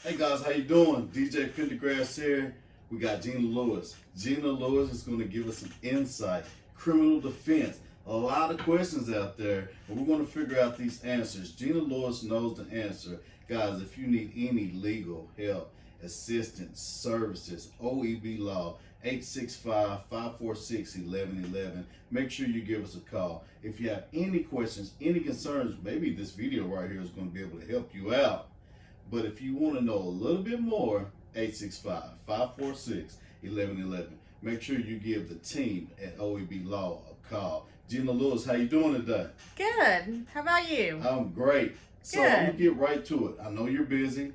Hey guys, how you doing? DJ Pendergrass here. We got Gena Lewis. Gena Lewis is going to give us some insight, criminal defense, a lot of questions out there, and we're going to figure out these answers. Gena Lewis knows the answer. Guys, if you need any legal help, assistance, services, OEB law, 865-546-1111. Make sure you give us a call. If you have any questions, any concerns, maybe this video right here is going to be able to help you out. But if you want to know a little bit more, 865-546-1111. Make sure you give the team at OEB Law a call. Gena Lewis, how you doing today? Good. How about you? I'm great. So Good. I'm going to get right to it. I know you're busy.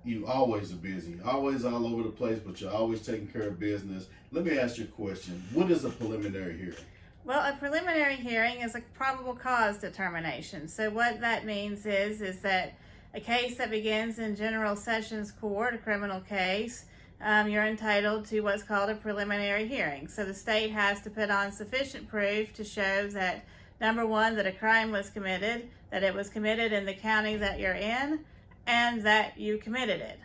You always are busy. Always all over the place, but you're always taking care of business. Let me ask you a question. What is a preliminary hearing? Well, a preliminary hearing is a probable cause determination. So what that means is that a case that begins in General Sessions Court, a criminal case, you're entitled to what's called a preliminary hearing. So the state has to put on sufficient proof to show that, number one, that a crime was committed, that it was committed in the county that you're in, and that you committed it.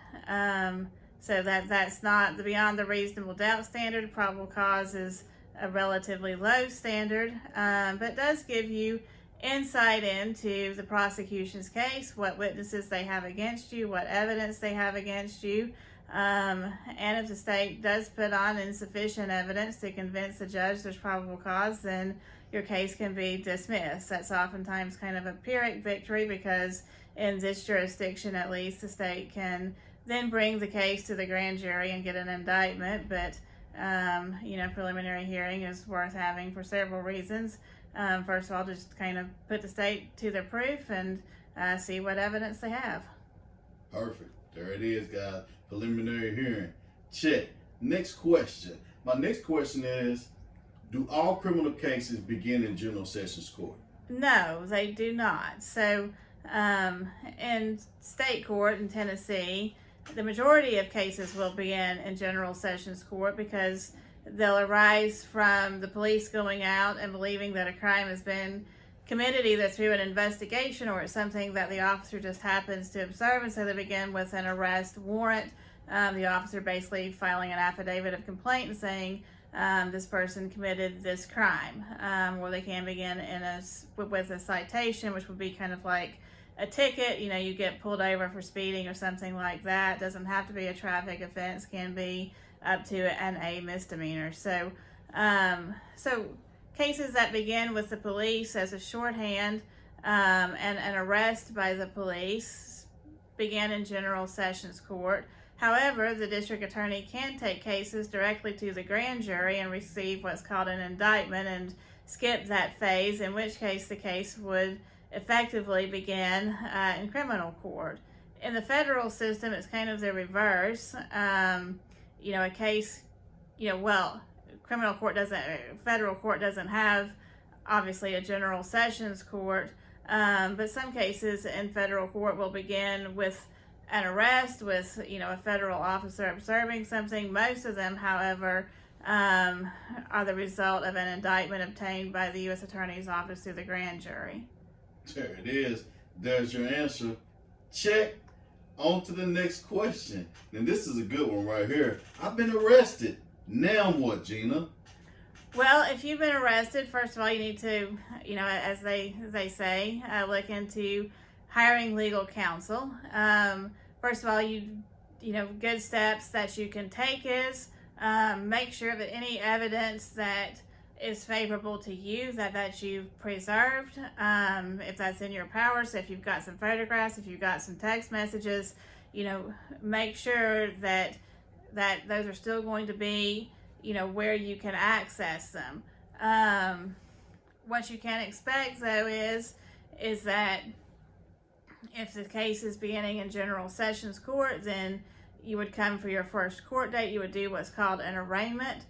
So that's not the beyond the reasonable doubt standard. Probable cause is a relatively low standard, but does give you insight into the prosecution's case, what witnesses they have against you, what evidence they have against you, and if the state does put on insufficient evidence to convince the judge there's probable cause, then your case can be dismissed. That's oftentimes kind of a Pyrrhic victory, because in this jurisdiction, at least, the state can then bring the case to the grand jury and get an indictment. But preliminary hearing is worth having for several reasons. First of all, just kind of put the state to their proof and see what evidence they have. Perfect. There it is, guys. Preliminary hearing. Check. Next question. My next question is, do all criminal cases begin in General Sessions Court? No, they do not. So in state court in Tennessee, the majority of cases will begin in General Sessions Court because they'll arise from the police going out and believing that a crime has been committed either through an investigation or it's something that the officer just happens to observe, and so they begin with an arrest warrant. The officer basically filing an affidavit of complaint and saying this person committed this crime, or they can begin with a citation, which would be kind of like a ticket. You get pulled over for speeding or something like that. It doesn't have to be a traffic offense, can be up to a misdemeanor. So cases that begin with the police as a shorthand and an arrest by the police begin in General Sessions Court. However, the district attorney can take cases directly to the grand jury and receive what's called an indictment and skip that phase, in which case the case would effectively begin in criminal court. In the federal system, it's kind of the reverse. A case, federal court doesn't have, obviously, a General Sessions Court, but some cases in federal court will begin with an arrest, with a federal officer observing something. Most of them, however, are the result of an indictment obtained by the U.S. Attorney's Office through the grand jury. There it is. There's your answer. Check. On to the next question. And this is a good one right here. I've been arrested. Now what, Gena? Well, if you've been arrested, first of all, you need to, as they say, look into hiring legal counsel. First of all, good steps that you can take is make sure that any evidence that is favorable to you, that you've preserved, if that's in your power. So if you've got some photographs, if you've got some text messages, make sure that those are still going to be, where you can access them. What you can expect, though, is that if the case is beginning in General Sessions Court, then you would come for your first court date. You would do what's called an arraignment.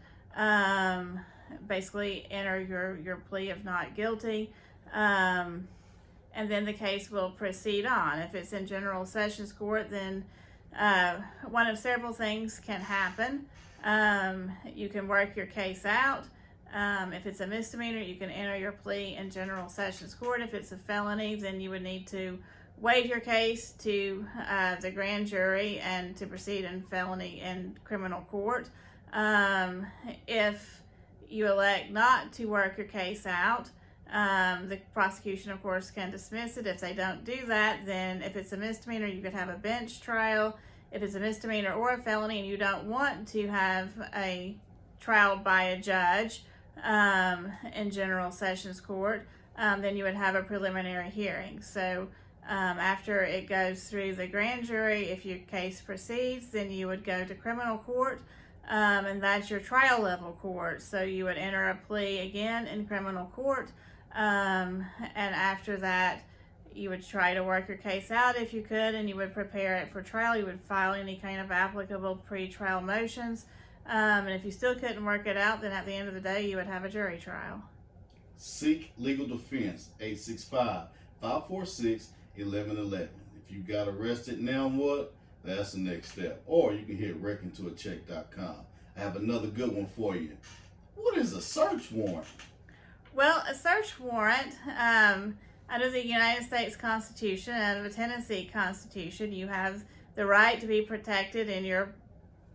Basically enter your plea of not guilty, and then the case will proceed on. If it's in General Sessions Court, then one of several things can happen. You can work your case out. If it's a misdemeanor, you can enter your plea in General Sessions Court. If it's a felony, then you would need to waive your case to the grand jury and to proceed in felony and criminal court. If you elect not to work your case out, the prosecution, of course, can dismiss it. If they don't do that, then if it's a misdemeanor, you could have a bench trial. If it's a misdemeanor or a felony and you don't want to have a trial by a judge in general sessions court, then you would have a preliminary hearing. So after it goes through the grand jury, if your case proceeds, then you would go to criminal court, and that's your trial level court. So you would enter a plea again in criminal court, and after that, you would try to work your case out if you could, and you would prepare it for trial. You would file any kind of applicable pre-trial motions, and if you still couldn't work it out, then at the end of the day, you would have a jury trial. Seek legal defense, 865-546-1111. If you got arrested, now what? That's the next step. Or you can hit reckontoacheck.com. I have another good one for you. What is a search warrant? Well, a search warrant, under the United States Constitution and under the Tennessee Constitution, you have the right to be protected in your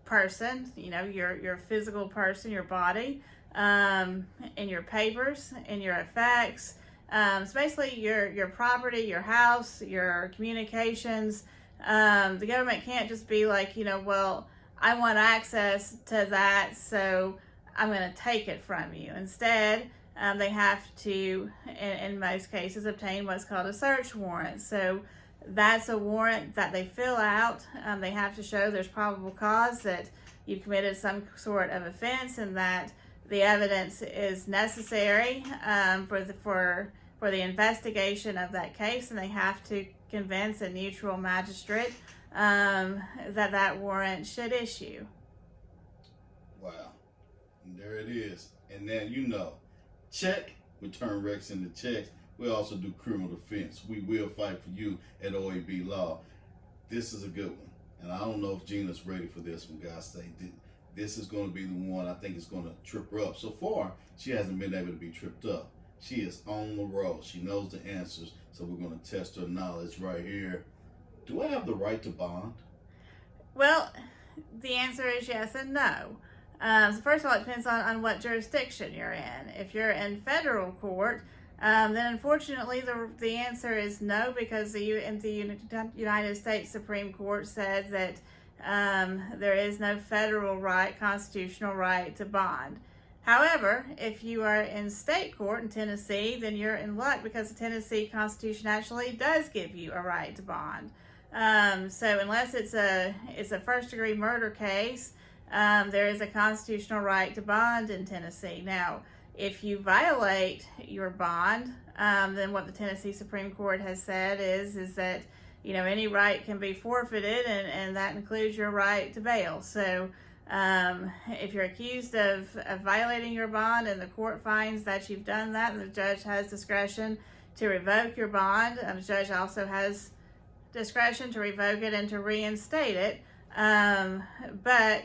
person, your physical person, your body, in your papers, in your effects. So basically your property, your house, your communications. The government can't just be like, well, I want access to that, so I'm going to take it from you. Instead, they have to, in most cases, obtain what's called a search warrant. So that's a warrant that they fill out. They have to show there's probable cause that you've committed some sort of offense and that the evidence is necessary for the investigation of that case, and they have to convince a neutral magistrate that warrant should issue. Wow. And there it is. And then check, we turn Rex into checks. We also do criminal defense. We will fight for you at OAB Law. This is a good one. And I don't know if Gena's ready for this one, guys. This is going to be the one I think is going to trip her up. So far, she hasn't been able to be tripped up. She is on the roll. She knows the answers. So we're going to test her knowledge right here. Do I have the right to bond? Well, the answer is yes and no. So first of all, it depends on what jurisdiction you're in. If you're in federal court, then unfortunately the answer is no, because the United States Supreme Court said that there is no federal constitutional right to bond. However, if you are in state court in Tennessee, then you're in luck, because the Tennessee Constitution actually does give you a right to bond. So unless it's a first-degree murder case, there is a constitutional right to bond in Tennessee. Now, if you violate your bond, then what the Tennessee Supreme Court has said is that any right can be forfeited, and that includes your right to bail. So if you're accused of violating your bond and the court finds that you've done that, and the judge has discretion to revoke your bond, the judge also has discretion to revoke it and to reinstate it. But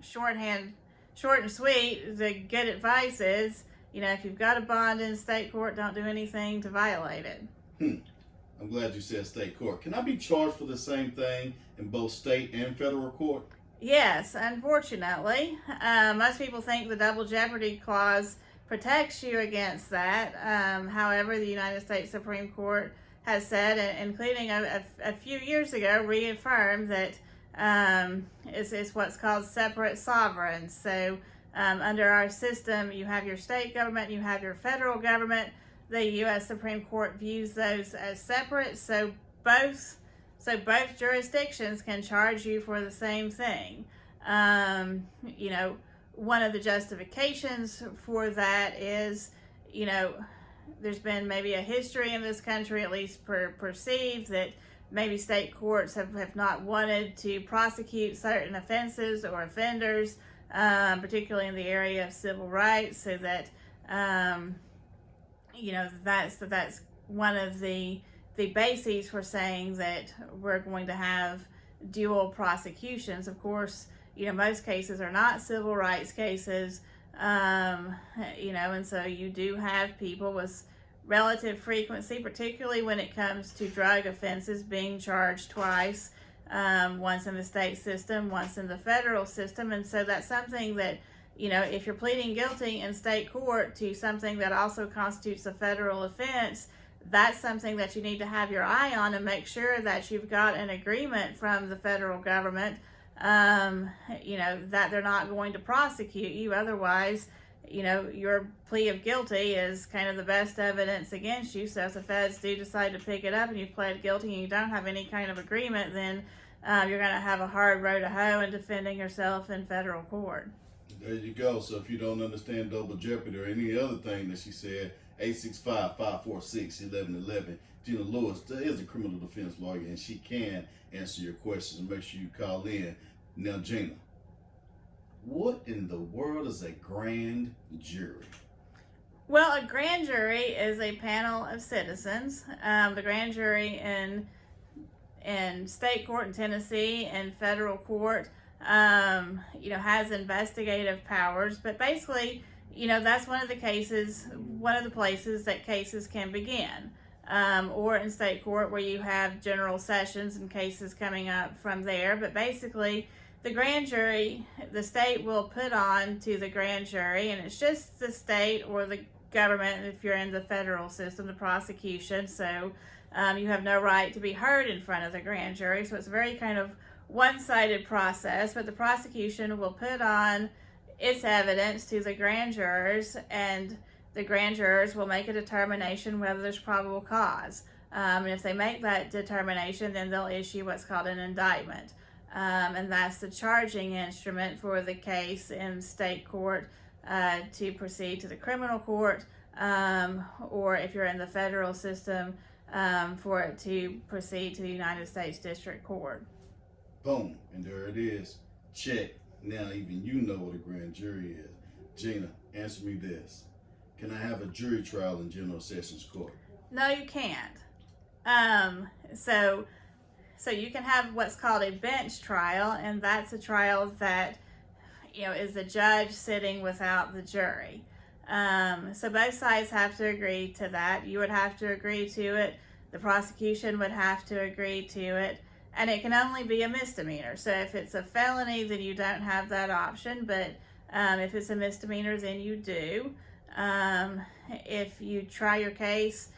short and sweet, the good advice is, if you've got a bond in state court, don't do anything to violate it. I'm glad you said state court. Can I be charged for the same thing in both state and federal court? Yes, unfortunately. Most people think the double jeopardy clause protects you against that. However, the United States Supreme Court has said, including a few years ago, reaffirmed that it's what's called separate sovereigns. So under our system, you have your state government, you have your federal government. The U.S. Supreme Court views those as separate, so both jurisdictions can charge you for the same thing. One of the justifications for that is, there's been maybe a history in this country, at least perceived, that maybe state courts have not wanted to prosecute certain offenses or offenders, particularly in the area of civil rights, so that that's one of the bases for saying that we're going to have dual prosecutions. Of course, most cases are not civil rights cases, and so you do have people with relative frequency, particularly when it comes to drug offenses being charged twice, once in the state system, once in the federal system. And so that's something that, if you're pleading guilty in state court to something that also constitutes a federal offense, that's something that you need to have your eye on and make sure that you've got an agreement from the federal government, that they're not going to prosecute you. Otherwise, your plea of guilty is kind of the best evidence against you. So if the feds do decide to pick it up and you've pled guilty and you don't have any kind of agreement, then you're going to have a hard row to hoe in defending yourself in federal court. There you go. So if you don't understand double jeopardy or any other thing that she said, 865-546-1111. Gena Lewis is a criminal defense lawyer, and she can answer your questions. And make sure you call in. Now, Gena, what in the world is a grand jury? Well, a grand jury is a panel of citizens. The grand jury in state court in Tennessee and federal court, has investigative powers. But basically, that's one of the places that cases can begin. Or in state court where you have general sessions and cases coming up from there. But basically, the grand jury, the state will put on to the grand jury, and it's just the state or the government, if you're in the federal system, the prosecution. So you have no right to be heard in front of the grand jury. So it's a very kind of one-sided process, but the prosecution will put on its evidence to the grand jurors, and the grand jurors will make a determination whether there's probable cause. And if they make that determination, then they'll issue what's called an indictment. And that's the charging instrument for the case in state court to proceed to the criminal court, or if you're in the federal system, for it to proceed to the United States District Court. Boom. And there it is. Check. Now even you know what a grand jury is. Gena, answer me this. Can I have a jury trial in General Sessions Court? No, you can't. So you can have what's called a bench trial, and that's a trial that, is the judge sitting without the jury. So both sides have to agree to that. You would have to agree to it. The prosecution would have to agree to it. And it can only be a misdemeanor. So if it's a felony, then you don't have that option. But if it's a misdemeanor, then you do. If you try your case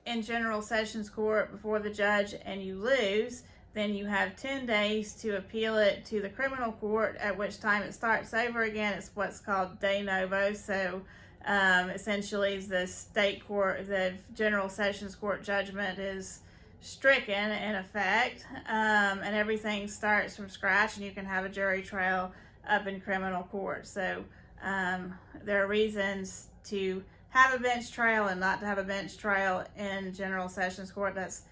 in General Sessions Court before the judge and you lose, then you have 10 days to appeal it to the criminal court, at which time it starts over again. It's what's called de novo. So essentially the state court, the General Sessions Court judgment is stricken in effect, and everything starts from scratch, and you can have a jury trial up in criminal court. So there are reasons to have a bench trial and not to have a bench trial in General Sessions Court. That's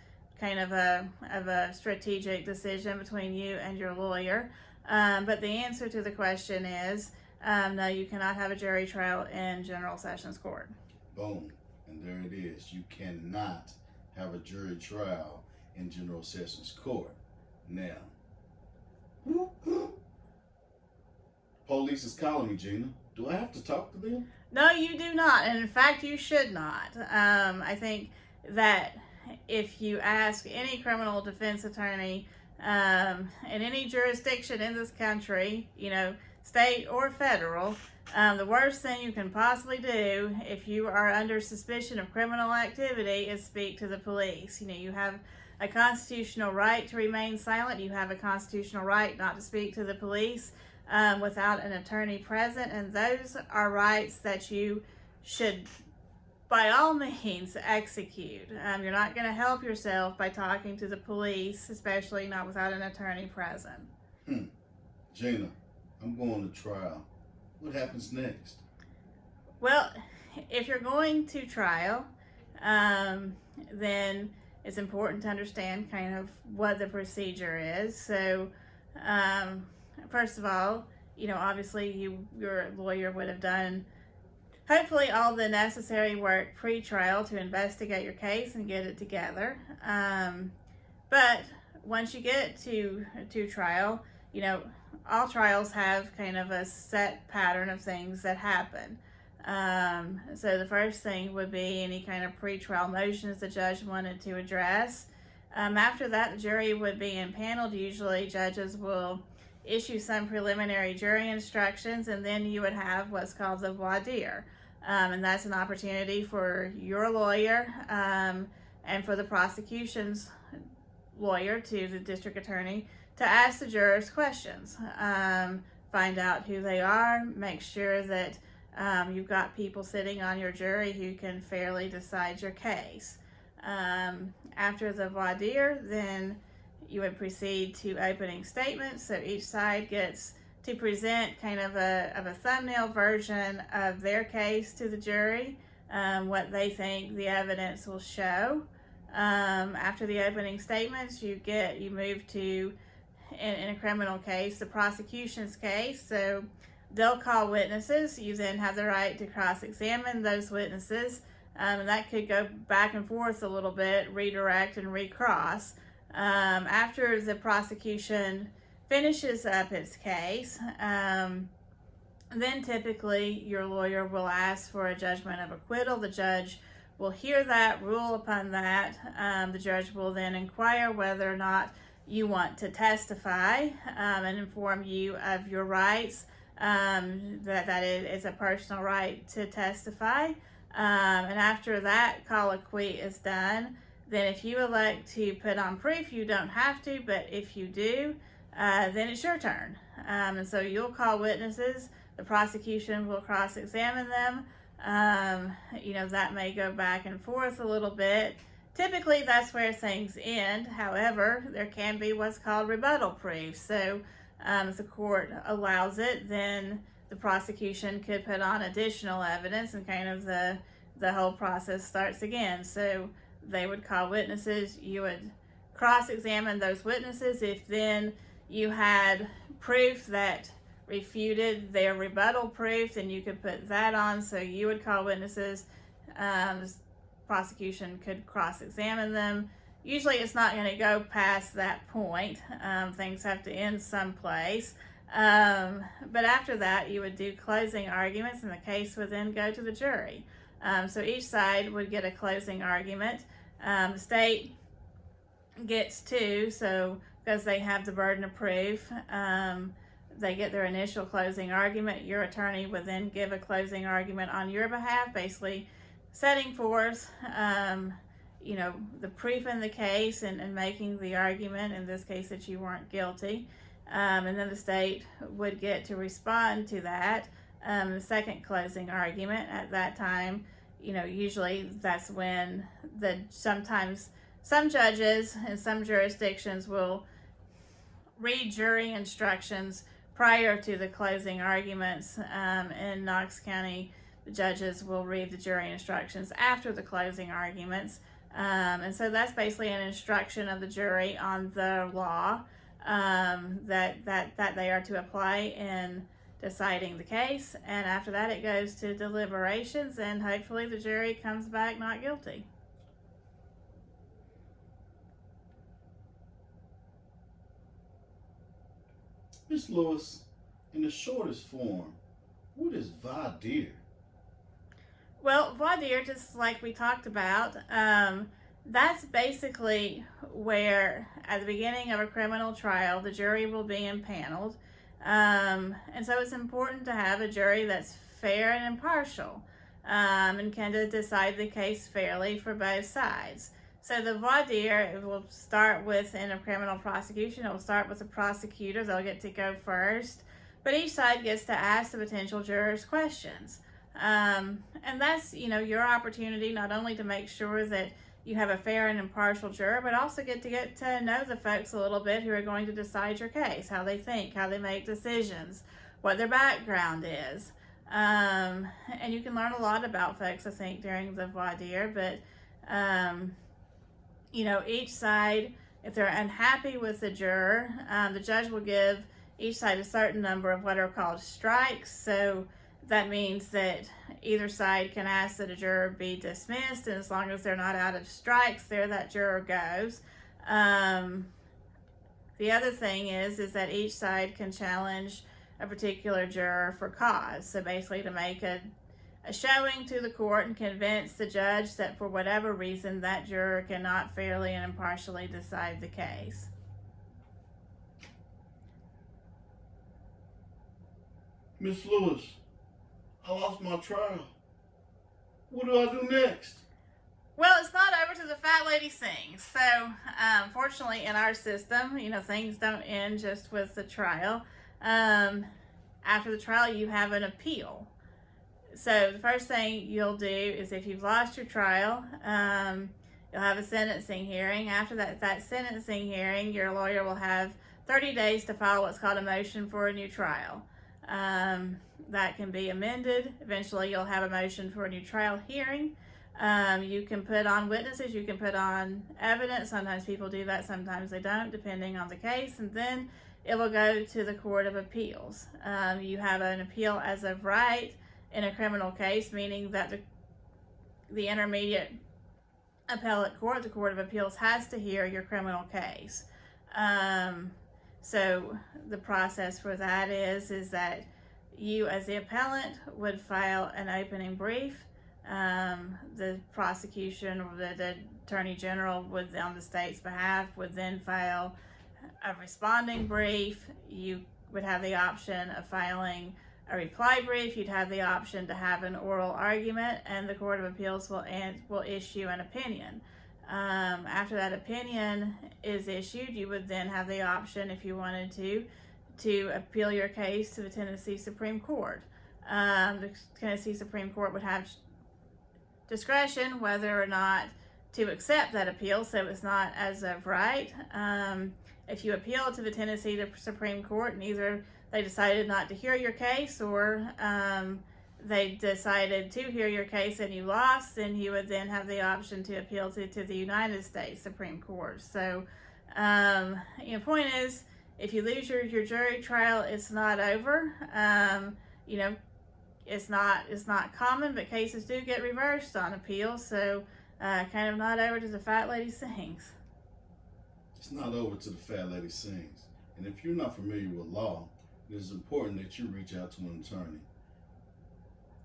kind of a strategic decision between you and your lawyer. But the answer to the question is no, you cannot have a jury trial in General Sessions Court. Boom. And there it is. You cannot have a jury trial in General Sessions Court. Now, police is calling me, Gena. Do I have to talk to them? No, you do not. And in fact, you should not. I think that if you ask any criminal defense attorney in any jurisdiction in this country, state or federal, the worst thing you can possibly do if you are under suspicion of criminal activity is speak to the police. You have a constitutional right to remain silent. You have a constitutional right not to speak to the police without an attorney present, and those are rights that you should, by all means, execute. You're not going to help yourself by talking to the police, especially not without an attorney present. Gena, I'm going to trial. What happens next? Well, if you're going to trial, then it's important to understand kind of what the procedure is. So, first of all, obviously your lawyer would have done hopefully all the necessary work pre-trial to investigate your case and get it together. But once you get to trial, all trials have kind of a set pattern of things that happen. So the first thing would be any kind of pretrial motions the judge wanted to address. After that, the jury would be impaneled. Usually judges will issue some preliminary jury instructions, and then you would have what's called the voir dire. And that's an opportunity for your lawyer and for the prosecution's lawyer to the district attorney to ask the jurors questions, find out who they are, make sure that you've got people sitting on your jury who can fairly decide your case. After the voir dire, then you would proceed to opening statements. So each side gets to present kind of a thumbnail version of their case to the jury, what they think the evidence will show. After the opening statements, you move to, in a criminal case, the prosecution's case. So they'll call witnesses. You then have the right to cross-examine those witnesses. And that could go back and forth a little bit, redirect and recross. After the prosecution finishes up its case, then typically your lawyer will ask for a judgment of acquittal. The judge will hear that, rule upon that. The judge will then inquire whether or not you want to testify and inform you of your rights, that it is a personal right to testify. And after that colloquy is done, then if you elect to put on proof, you don't have to, but if you do, then it's your turn. And so you'll call witnesses. The prosecution will cross-examine them. That may go back and forth a little bit. Typically, that's where things end. However, there can be what's called rebuttal proof. So if the court allows it, then the prosecution could put on additional evidence, and kind of the whole process starts again. So they would call witnesses. You would cross-examine those witnesses. If then you had proof that refuted their rebuttal proof, then you could put that on. So you would call witnesses. The prosecution could cross-examine them. Usually it's not going to go past that point. Things have to end someplace. But after that, you would do closing arguments, and the case would then go to the jury. So each side would get a closing argument. The state gets two, so because they have the burden of proof, they get their initial closing argument. Your attorney would then give a closing argument on your behalf, basically setting forth, the proof in the case and making the argument, in this case, that you weren't guilty. And then the state would get to respond to that. The second closing argument at that time, usually that's when sometimes some judges in some jurisdictions will read jury instructions prior to the closing arguments. In Knox County, the judges will read the jury instructions after the closing arguments. And so that's basically an instruction of the jury on the law that they are to apply in deciding the case. And after that, it goes to deliberations, and hopefully the jury comes back not guilty. Ms. Lewis, in the shortest form, what is voir dire? Well, voir dire, just like we talked about, that's basically where, at the beginning of a criminal trial, the jury will be impaneled. And so it's important to have a jury that's fair and impartial, and can decide the case fairly for both sides. So the voir dire will start with, in a criminal prosecution, it will start with the prosecutor. They'll get to go first, but each side gets to ask the potential jurors questions. And that's, your opportunity not only to make sure that you have a fair and impartial juror, but also get to know the folks a little bit who are going to decide your case, how they think, how they make decisions, what their background is. And you can learn a lot about folks, I think, during the voir dire, but, each side, if they're unhappy with the juror, the judge will give each side a certain number of what are called strikes. So that means that either side can ask that a juror be dismissed, and as long as they're not out of strikes, there that juror goes. The other thing is that each side can challenge a particular juror for cause. So basically to make a a showing to the court and convince the judge that for whatever reason that juror cannot fairly and impartially decide the case. Miss Lewis, I lost my trial. What do I do next? Well, it's not over till the fat lady sings. So, fortunately, in our system, things don't end just with the trial. After the trial, you have an appeal. So, the first thing you'll do is if you've lost your trial, you'll have a sentencing hearing. After that sentencing hearing, your lawyer will have 30 days to file what's called a motion for a new trial. That can be amended. Eventually, you'll have a motion for a new trial hearing. You can put on witnesses, you can put on evidence. Sometimes people do that, sometimes they don't, depending on the case. And then it will go to the Court of Appeals. You have an appeal as of right in a criminal case, meaning that the intermediate appellate court, the Court of Appeals, has to hear your criminal case. So the process for that is that you as the appellant would file an opening brief. The prosecution or the Attorney General would, on the state's behalf, would then file a responding brief. You would have the option of filing a reply brief. You'd have the option to have an oral argument, and the Court of Appeals will issue an opinion. After that opinion is issued, you would then have the option, if you wanted to appeal your case to the Tennessee Supreme Court. The Tennessee Supreme Court would have discretion whether or not to accept that appeal, so it's not as of right. If you appeal to the Tennessee Supreme Court and either they decided not to hear your case or they decided to hear your case and you lost, then you would then have the option to appeal to the United States Supreme Court. So, point is, if you lose your jury trial, it's not over. It's not common, but cases do get reversed on appeal. So, kind of not over to the fat lady sings. It's not over till the fat lady sings. And if you're not familiar with law, it is important that you reach out to an attorney.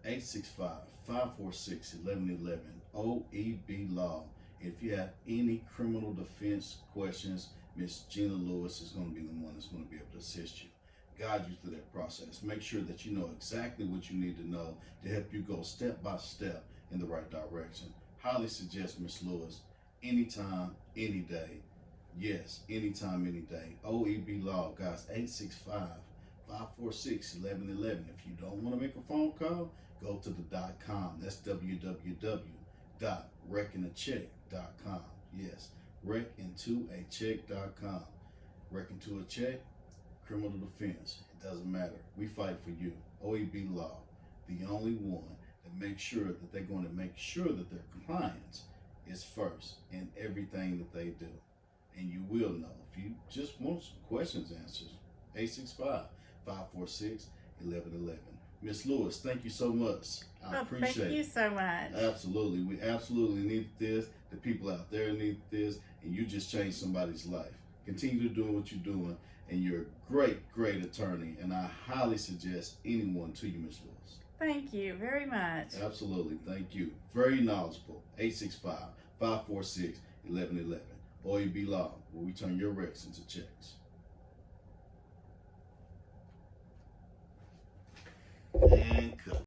865-546-1111, OEB Law. If you have any criminal defense questions, Miss Gena Lewis is going to be the one that's going to be able to assist you, guide you through that process. Make sure that you know exactly what you need to know to help you go step by step in the right direction. Highly suggest Miss Lewis anytime, any day. Yes, anytime, any day. OEB Law, guys, 865-546-1111. If you don't want to make a phone call, go to the .com. That's www.wreckingacheck.com. Yes, wreckintoacheck.com. Wreck into a check, criminal defense. It doesn't matter. We fight for you. OEB Law, the only one that makes sure that they're going to make sure that their compliance is first in everything that they do. And you will know. If you just want some questions answered, 865-546-1111. Miss Lewis, thank you so much. I appreciate it. Thank you so much. Absolutely. We absolutely need this. The people out there need this. And you just changed somebody's life. Continue to do what you're doing. And you're a great, great attorney. And I highly suggest anyone to you, Miss Lewis. Thank you very much. Absolutely. Thank you. Very knowledgeable. 865-546-1111. OEB Law, where we turn your wrecks into checks. And cut.